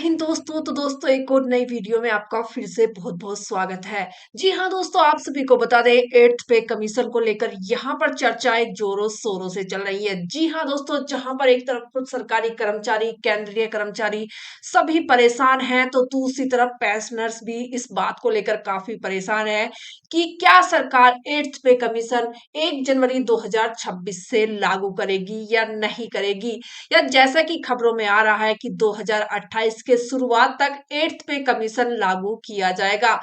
हिंद दोस्तों। तो दोस्तों एक और नई वीडियो में आपका फिर से बहुत बहुत स्वागत है। जी हाँ दोस्तों, आप सभी को बता दें, एट्थ पे कमीशन को लेकर यहाँ पर चर्चाएं जोरों शोरों से चल रही है। जी हाँ दोस्तों, जहां पर एक तरफ कुछ सरकारी कर्मचारी, केंद्रीय कर्मचारी सभी परेशान हैं, तो दूसरी तरफ पेंशनर्स भी इस बात को लेकर काफी परेशान है कि क्या सरकार एट्थ पे कमीशन 1 जनवरी 2026 से लागू करेगी या नहीं करेगी, या जैसा कि खबरों में आ रहा है कि 2028 के शुरुआत तक एट्थ पे कमीशन लागू किया जाएगा।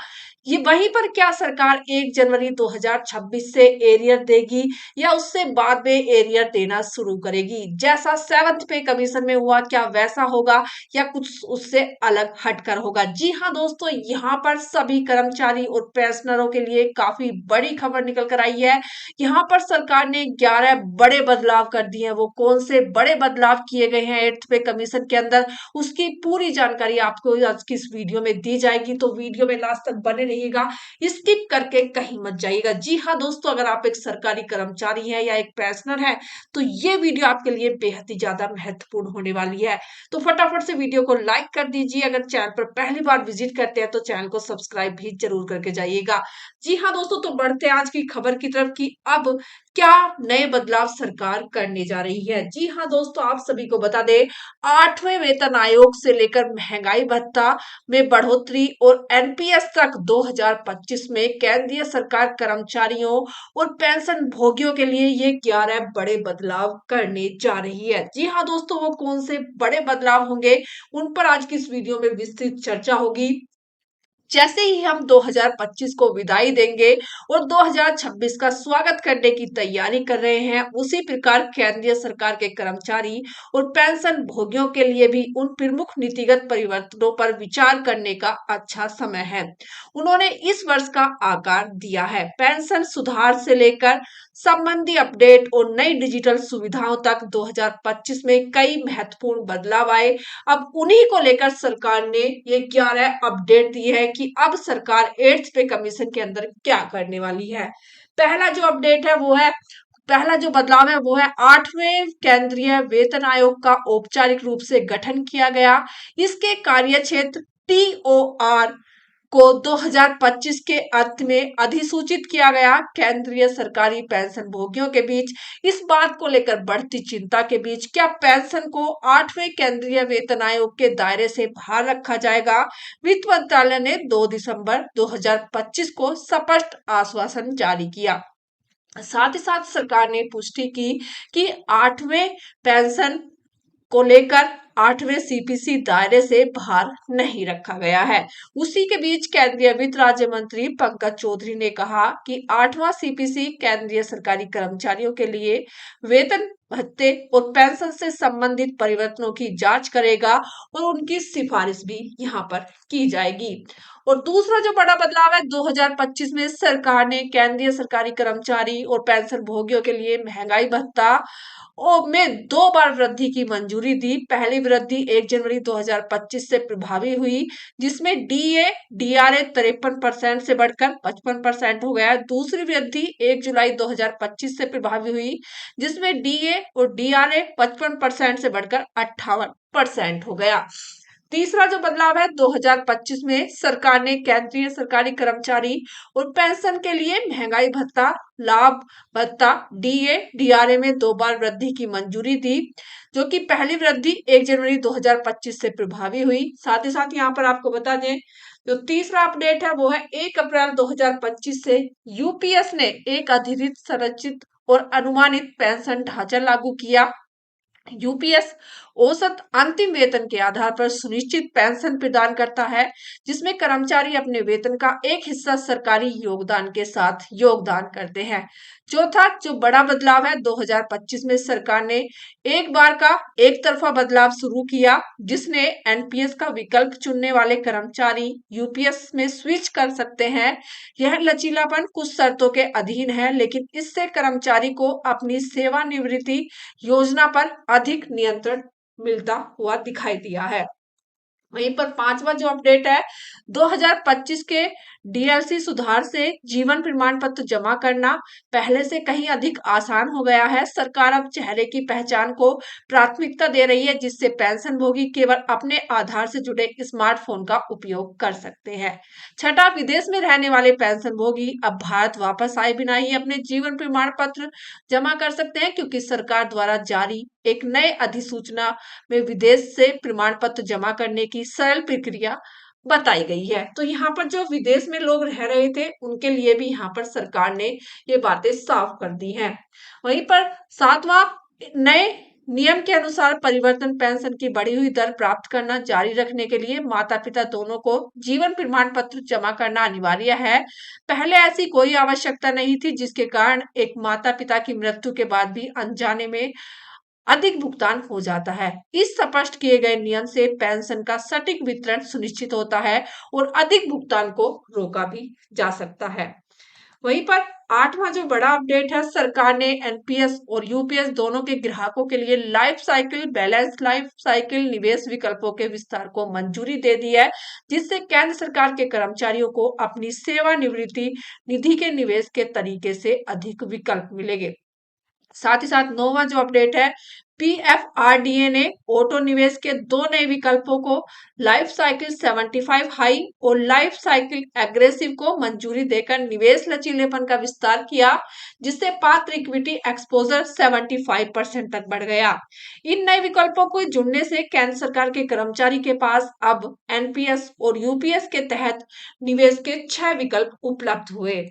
ये वहीं पर क्या सरकार 1 जनवरी 2026 से एरियर देगी या उससे बाद में एरियर देना शुरू करेगी? जैसा सेवंथ पे कमीशन में हुआ, क्या वैसा होगा या कुछ उससे अलग हटकर होगा? जी हाँ दोस्तों, यहाँ पर सभी कर्मचारी और पेंशनरों के लिए काफी बड़ी खबर निकल कर आई है। यहाँ पर सरकार ने 11 बड़े बदलाव कर दिए हैं। वो कौन से बड़े बदलाव किए गए हैं एट्थ पे कमीशन के अंदर, उसकी पूरी जानकारी आपको आज की इस वीडियो में दी जाएगी। तो वीडियो में लास्ट तक बने रहिएगा, स्किप करके कहीं मत जाइएगा। जी हाँ दोस्तों, अगर आप एक सरकारी कर्मचारी हैं या एक पेंशनर है तो ये वीडियो आपके लिए बेहद ही ज्यादा महत्वपूर्ण होने वाली है। तो फटाफट से वीडियो को लाइक कर दीजिए। अगर चैनल पर पहली बार विजिट करते हैं तो चैनल को सब्सक्राइब भी जरूर करके जाइएगा। जी हाँ दोस्तों, तो बढ़ते हैं आज की खबर की तरफ कि अब क्या नए बदलाव सरकार करने जा रही है। जी हाँ दोस्तों, आप सभी को बता दें, 8वें वेतन आयोग से लेकर महंगाई भत्ता में बढ़ोतरी और एनपीएस तक 2025 में केंद्रीय सरकार कर्मचारियों और पेंशन भोगियों के लिए ये 11 बड़े बदलाव करने जा रही है। जी हाँ दोस्तों, वो कौन से बड़े बदलाव होंगे उन पर आज की इस वीडियो में विस्तृत चर्चा होगी। जैसे ही हम 2025 को विदाई देंगे और 2026 का स्वागत करने की तैयारी कर रहे हैं, उसी प्रकार केंद्रीय सरकार के कर्मचारी और पेंशन भोगियों के लिए भी उन प्रमुख नीतिगत परिवर्तनों पर विचार करने का अच्छा समय है। उन्होंने इस वर्ष का आकार दिया है। पेंशन सुधार से लेकर संबंधी अपडेट और नई डिजिटल सुविधाओं तक 2025 में कई महत्वपूर्ण बदलाव आए। अब उन्हीं को लेकर सरकार ने ये 11 अपडेट दी है कि अब सरकार एट्थ पे कमीशन के अंदर क्या करने वाली है। पहला जो अपडेट है वो है, पहला जो बदलाव है वो है 8वें केंद्रीय वेतन आयोग का औपचारिक रूप से गठन किया गया। इसके कार्य क्षेत्र टीओआर को 2025 के अंत में अधिसूचित किया गया। केंद्रीय सरकारी पेंशन भोगियों के बीच इस बात को लेकर बढ़ती चिंता के बीच क्या पेंशन को 8वें केंद्रीय वेतन आयोग के दायरे से बाहर रखा जाएगा? वित्त मंत्रालय ने 2 दिसंबर 2025 को स्पष्ट आश्वासन जारी किया। साथ ही साथ सरकार ने पुष्टि की कि 8वें पेंशन को लेकर 8वें सीपीसी दायरे से बाहर नहीं रखा गया है। उसी के बीच केंद्रीय वित्त राज्य मंत्री पंकज चौधरी ने कहा कि 8वां सीपीसी केंद्रीय सरकारी कर्मचारियों के लिए वेतन भत्ते और पेंशन से संबंधित परिवर्तनों की जांच करेगा और उनकी सिफारिश भी यहाँ पर की जाएगी। और दूसरा जो बड़ा बदलाव है, 2025 में सरकार ने केंद्रीय सरकारी कर्मचारी और पेंशन भोगियों के लिए महंगाई भत्ता में 2 बार वृद्धि की मंजूरी दी। पहली वृद्धि 1 जनवरी 2025 से प्रभावी हुई, जिसमें डीए डीआरए 53% से बढ़कर 55% हो गया। दूसरी वृद्धि 1 जुलाई 2025 से प्रभावी हुई, जिसमें डीए और डीआरए 55% से बढ़कर 58% हो गया। तीसरा जो बदलाव है, 2025 में सरकार ने केंद्रीय सरकारी कर्मचारी और पेंशन के लिए महंगाई भत्ता, लाभ भत्ता, डीए डीआरए में 2 बार वृद्धि की मंजूरी दी, जो कि पहली वृद्धि 1 जनवरी 2025 से प्रभावी हुई। साथ ही साथ यहाँ पर आपको बता दें, जो तीसरा अपडेट है वो है 1 अप्रैल 2025 से यूपीएस ने एक अधिकृत संरचित और अनुमानित पेंशन ढांचा लागू किया। यूपीएस औसत अंतिम वेतन के आधार पर सुनिश्चित पेंशन प्रदान करता है, जिसमें कर्मचारी अपने वेतन का एक हिस्सा सरकारी योगदान के साथ योगदान करते हैं। चौथा जो बड़ा बदलाव है, 2025 में सरकार ने एक बार का एक तरफा बदलाव शुरू किया, जिसने एनपीएस का विकल्प चुनने वाले कर्मचारी यूपीएस में स्विच कर सकते हैं। यह लचीलापन कुछ शर्तों के अधीन है, लेकिन इससे कर्मचारी को अपनी सेवानिवृत्ति योजना पर अधिक नियंत्रण मिलता हुआ दिखाई दिया है। वहीं पर पांचवा जो अपडेट है, 2025 के डीएलसी सुधार से जीवन प्रमाण पत्र जमा करना पहले से कहीं अधिक आसान हो गया है। सरकार अब चेहरे की पहचान को प्राथमिकता दे रही है, जिससे पेंशनभोगी केवल अपने आधार से जुड़े स्मार्टफोन का उपयोग कर सकते हैं। छठा, विदेश में रहने वाले पेंशनभोगी अब भारत वापस आए बिना ही अपने जीवन प्रमाण पत्र जमा कर सकते हैं, क्योंकि सरकार द्वारा जारी एक नए अधिसूचना में विदेश से प्रमाण पत्र जमा करने की सरल प्रक्रिया बताई गई है। तो यहाँ पर जो विदेश में लोग रह रहे थे उनके लिए भी यहाँ पर सरकार ने ये बातें साफ कर दी हैं। वहीं पर सातवां, नए नियम के अनुसार परिवर्तन पेंशन की बढ़ी हुई दर प्राप्त करना जारी रखने के लिए माता पिता दोनों को जीवन प्रमाण पत्र जमा करना अनिवार्य है। पहले ऐसी कोई आवश्यकता नहीं थी, जिसके कारण एक माता पिता की मृत्यु के बाद भी अनजाने में अधिक भुगतान हो जाता है। इस स्पष्ट किए गए नियम से पेंशन का सटीक वितरण सुनिश्चित होता है और अधिक भुगतान को रोका भी जा सकता है। वहीं पर आठवां जो बड़ा अपडेट है, सरकार ने एनपीएस और यूपीएस दोनों के ग्राहकों के लिए life cycle balance life cycle निवेश विकल्पों के विस्तार को मंजूरी दे दी है, जिससे केंद्र सरकार के कर्मचारियों को अपनी सेवानिवृत्ति निधि के निवेश के तरीके से अधिक विकल्प मिलेंगे। साथ ही साथ नौवां जो अपडेट है, पीएफआरडीए ने ऑटो निवेश के दो नए विकल्पों को लाइफ साइकिल 75 हाई और लाइफ साइकिल एग्रेसिव को मंजूरी देकर निवेश लचीलेपन का विस्तार किया, जिससे पात्र इक्विटी एक्सपोजर 75% तक बढ़ गया। इन नए विकल्पों को जुड़ने से केंद्र सरकार के कर्मचारी के पास अब एनपीएस और यूपीएस के तहत निवेश के 6 विकल्प उपलब्ध हुए।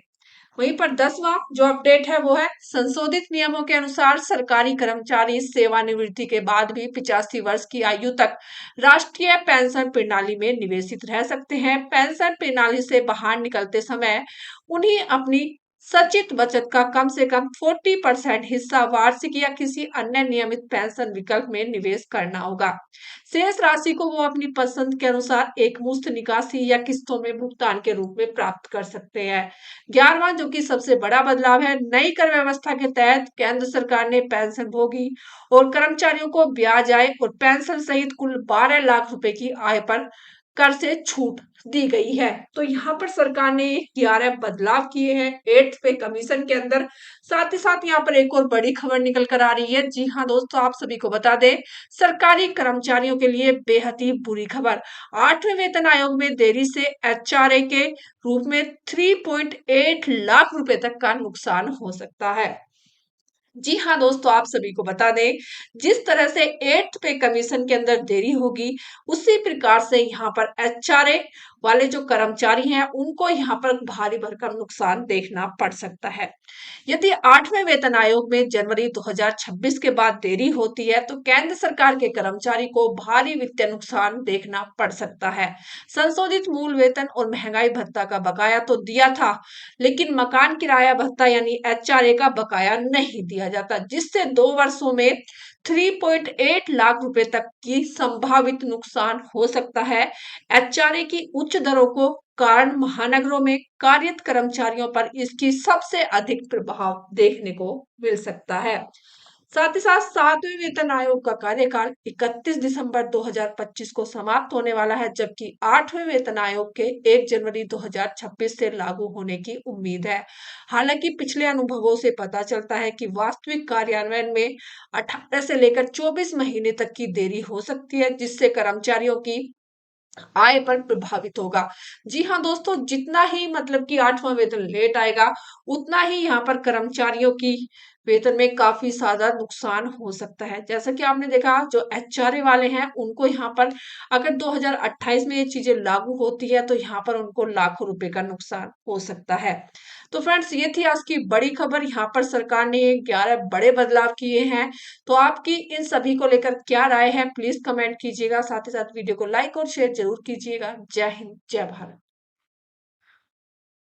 वहीं पर 10वां जो अपडेट है वो है, संशोधित नियमों के अनुसार सरकारी कर्मचारी सेवानिवृत्ति के बाद भी 85 वर्ष की आयु तक राष्ट्रीय पेंशन प्रणाली में निवेशित रह सकते हैं। पेंशन प्रणाली से बाहर निकलते समय उन्हें अपनी संचित बचत का कम से कम 40% हिस्सा वार्षिक या किसी अन्य नियमित पेंशन विकल्प में निवेश करना होगा। शेष राशि को वो अपनी पसंद के अनुसार एक मुश्त निकासी या किस्तों में भुगतान के रूप में प्राप्त कर सकते हैं। 11वां जो कि सबसे बड़ा बदलाव है, नई कर व्यवस्था के तहत केंद्र सरकार ने पेंशन भोगी और कर्मचारियों को ब्याज आय और पेंशन सहित कुल 12 लाख रुपए की आय पर कर से छूट दी गई है। तो यहाँ पर सरकार ने 11 बदलाव किए हैं 8th पे कमीशन के अंदर। साथ ही साथ यहाँ पर एक और बड़ी खबर निकल कर आ रही है। जी हाँ दोस्तों, आप सभी को बता दें, सरकारी कर्मचारियों के लिए बेहद ही बुरी खबर। 8वें वेतन आयोग में देरी से एचआरए के रूप में 3.8 लाख रुपए तक का नुकसान हो सकता है। जी हाँ दोस्तों, आप सभी को बता दें, जिस तरह से 8th पे कमीशन के अंदर देरी होगी, उसी प्रकार से यहाँ पर एचआरए वाले जो कर्मचारी हैं उनको यहाँ पर भारी भरकम नुकसान देखना पड़ सकता है। यदि 8वें वेतन आयोग में जनवरी 2026 के बाद देरी होती है तो केंद्र सरकार के कर्मचारी को भारी वित्तीय नुकसान देखना पड़ सकता है। संशोधित मूल वेतन और महंगाई भत्ता का बकाया तो दिया था, लेकिन मकान किराया भत्ता यानी एचआरए का बकाया नहीं दिया जाता, जिससे 2 वर्षों में 3.8 लाख रुपए तक की संभावित नुकसान हो सकता है। एचआरए की उच्च दरों को कारण महानगरों में कार्यरत कर्मचारियों पर इसकी सबसे अधिक प्रभाव देखने को मिल सकता है। साथ ही साथ 7वें वेतन आयोग का कार्यकाल 31 दिसंबर 2025 को समाप्त होने वाला है, जबकि 8वें वेतन आयोग के 1 जनवरी 2026 से लागू होने की उम्मीद है। हालांकि पिछले अनुभवों से पता चलता है कि वास्तविक कार्यान्वयन में 18 से लेकर 24 महीने तक की देरी हो सकती है, जिससे कर्मचारियों की आय पर प्रभावित होगा। जी हाँ दोस्तों, जितना ही मतलब कि 8वां वेतन लेट आएगा, उतना ही यहाँ पर कर्मचारियों की वेतन में काफी ज्यादा नुकसान हो सकता है। जैसा कि आपने देखा, जो एचआरए वाले हैं उनको यहाँ पर अगर 2028 में ये चीजें लागू होती है तो यहाँ पर उनको लाखों रुपए का नुकसान हो सकता है। तो फ्रेंड्स, ये थी आज की बड़ी खबर। यहाँ पर सरकार ने 11 बड़े बदलाव किए हैं। तो आपकी इन सभी को लेकर क्या राय है, प्लीज कमेंट कीजिएगा। साथ ही साथ वीडियो को लाइक और शेयर जरूर कीजिएगा। जय हिंद, जय भारत।